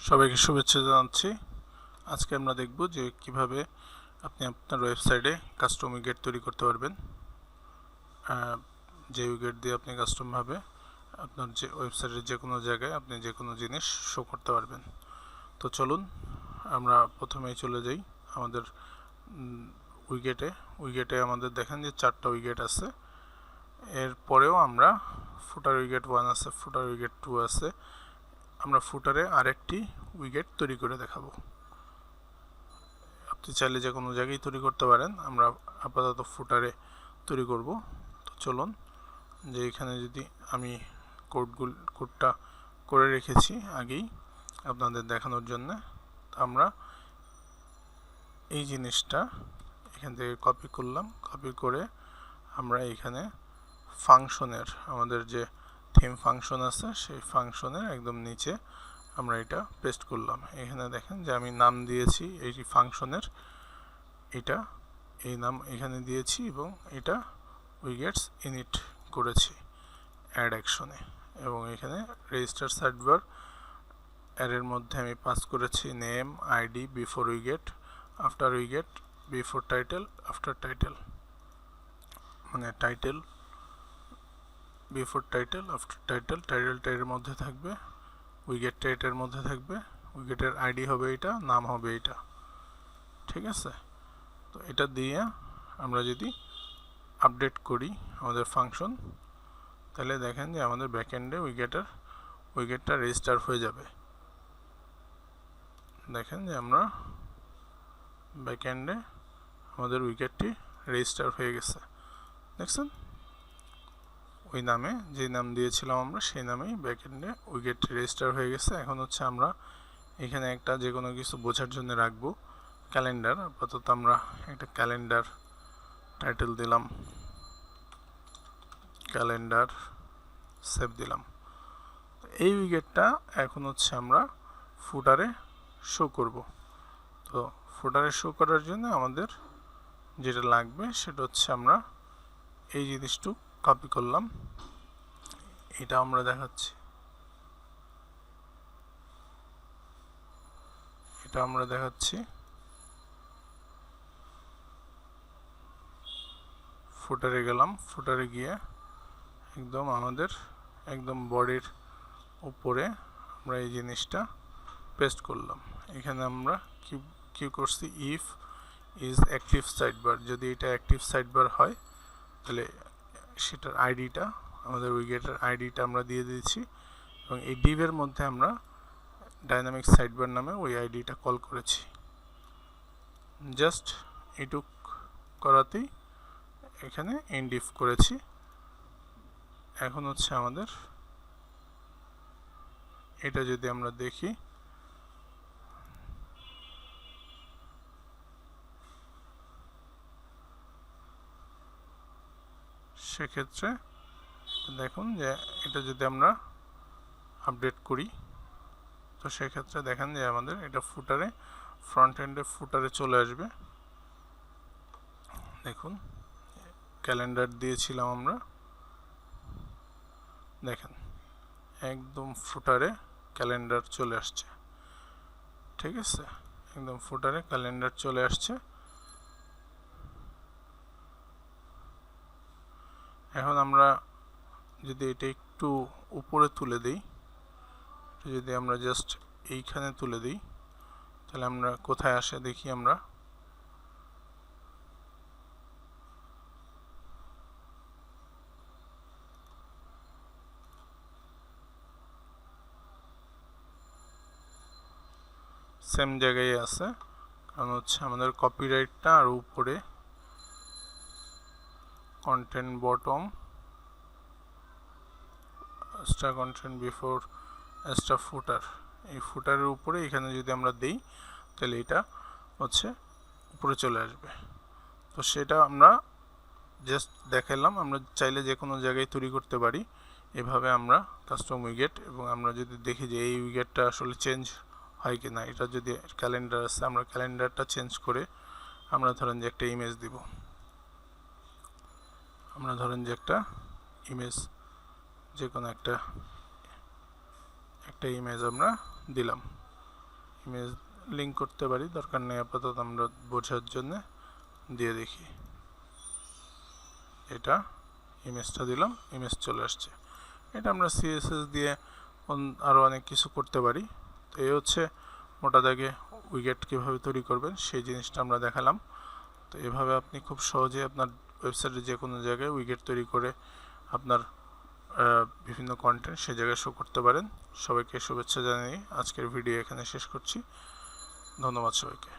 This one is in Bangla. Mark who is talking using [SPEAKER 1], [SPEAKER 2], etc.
[SPEAKER 1] সবাইকে শুভেচ্ছা জানাচ্ছি। আজকে আমরা দেখব যে কিভাবে আপনি আপনার ওয়েবসাইটে কাস্টম উইগেট তৈরি করতে পারবেন। যে উইগেট দিয়ে আপনি কাস্টমভাবে আপনার যে ওয়েবসাইটের যে কোনো জায়গায় আপনি যে কোনো জিনিস শো করতে পারবেন। তো চলুন আমরা প্রথমেই চলে যাই আমাদের উইগেটে আমাদের দেখেন যে 4টা উইগেট আছে। এরপরেও আমরা ফুটার উইগেট 1 আছে, ফুটার উইগেট 2 আছে। আমরা ফুটারে আরেকটি উইগেট তৈরি করে দেখাবো। আপনি চাইলে যে কোনো জায়গায় তৈরি করতে পারেন, আমরা আপাতত ফুটারে তৈরি করব। তো চলুন যে এখানে যদি আমি কোডটা করে রেখেছি আগেই আপনাদের দেখানোর জন্য, আমরা এই জিনিসটা এখান থেকে কপি করলাম। কপি করে আমরা এখানে ফাংশনের আমাদের যে থিম ফাংশন আছে সেই ফাংশনের একদম নিচে আমরা এটা পেস্ট করলাম। এখানে দেখেন যে আমি নাম দিয়েছি এই ফাংশনের, এই নাম এখানে দিয়েছি এবং এটা উইগেটস ইনিট করেছি অ্যাড অ্যাকশনে। এবং এখানে রেজিস্টার সাইডবার এর মধ্যে আমি পাস করেছি name, ID, before widget, after widget, before title, after title, মানে title, before title, after title. টাইটেলটা এর মধ্যে থাকবে, উইগেটটা এটার মধ্যে থাকবে, উইগেটের আইডি হবে এটা, নাম হবে এটা। ঠিক আছে? তো এটা দিয়ে আমরা যদি আপডেট করি আমাদের ফাংশন, তাহলে দেখেন যে আমাদের ব্যাকএন্ডে উইগেটটা রেজিস্টার হয়ে যাবে। দেখেন যে আমরা ব্যাকএন্ডে আমাদের উইগেটটি রেজিস্টার হয়ে গেছে। দেখছেন? ওই নামে যে নাম দিয়েছিলাম আমরা সেই নামেই ব্যাকএন্ডে উইগেট রেজিস্টার হয়ে গেছে। এখন হচ্ছে আমরা এখানে একটা যে কোনো কিছু বোঝার জন্য রাখবো, ক্যালেন্ডার। আপাতত আমরা একটা ক্যালেন্ডার টাইটেল দিলাম, ক্যালেন্ডার, সেভ দিলাম। এই উইগেটটা এখন হচ্ছে আমরা ফুটারে শো করব। তো ফুটারে শো করার জন্য আমাদের যেটা লাগবে সেটা হচ্ছে আমরা এই জিনিসটু কপি করলাম, এটা আমরা দেখাচ্ছি, ফুটারে গেলাম। ফুটারে গিয়ে একদম আমাদের একদম বডির উপরে আমরা এই জিনিসটা পেস্ট করলাম। এখানে আমরা কি করছি, ইফ ইজ অ্যাক্টিভ সাইডবার, যদি এটা অ্যাক্টিভ সাইডবার হয় তাহলে সেটার আইডিটা, আমাদের উইগেটের আইডিটা আমরা দিয়ে দিয়েছি এবং এই ডিভের মধ্যে আমরা ডাইনামিক সাইডবার নামে ওই আইডিটা কল করেছি। জাস্ট এটুক করাতেই এখানে এন্ড ইফ করেছি। এখন হচ্ছে আমাদের এটা যদি আমরা দেখি, সেক্ষেত্রে দেখুন যে এটা যদি আমরা আপডেট করি, তো সেক্ষেত্রে দেখেন যে আমাদের এটা ফুটারে, ফ্রন্ট এন্ডে ফুটারে চলে আসবে। দেখুন ক্যালেন্ডার দিয়েছিলাম আমরা, দেখেন একদম ফুটারে ক্যালেন্ডার চলে আসছে। ঠিক আছে? একদম ফুটারে ক্যালেন্ডার চলে আসছে। এখন আমরা যদি এটা একটু উপরে তুলে দিই, যদি আমরা জাস্ট এইখানে তুলে দিই, তাহলে আমরা কোথায় আসে দেখি। আমরা সেম জায়গায় আছে, কারণ হচ্ছে আমাদের কপিরাইটটা আর উপরে content bottom, extra content before, extra footer, এই ফুটারের উপরে এখানে যদি আমরা দিই তাহলে এটা হচ্ছে উপরে চলে আসবে। তো সেটা আমরা জাস্ট দেখালাম। আমরা চাইলে যে কোনো জায়গায় তৈরি করতে পারি এভাবে আমরা কাস্টম উইগেট। এবং আমরা যদি দেখি যে এই উইগেটটা আসলে চেঞ্জ হয় কি না, এটা যদি ক্যালেন্ডার আছে, আমরা ক্যালেন্ডারটা চেঞ্জ করে আমরা ধরেন যে একটা ইমেজ দিব, আমরা ধরেন যে একটা ইমেজ, যে কোনো একটা ইমেজ আমরা দিলাম। ইমেজ লিঙ্ক করতে পারি, দরকার নেই আপাতত, আমরা বোঝার জন্য দিয়ে দেখি। এটা ইমেজটা দিলাম, ইমেজ চলে আসছে। এটা আমরা সিএসএস দিয়ে আরও অনেক কিছু করতে পারি। তো এই হচ্ছে মোটা দাগে উইগেট কীভাবে তৈরি করবেন সেই জিনিসটা আমরা দেখালাম। তো এভাবে আপনি খুব সহজে আপনার ওয়েবসাইটে যে কোনো জায়গায় উইগেট তৈরি করে আপনার বিভিন্ন কন্টেন্ট সে জায়গায় শো করতে পারেন। সবাইকে শুভেচ্ছা জানিয়ে আজকের ভিডিও এখানে শেষ করছি। ধন্যবাদ সবাইকে।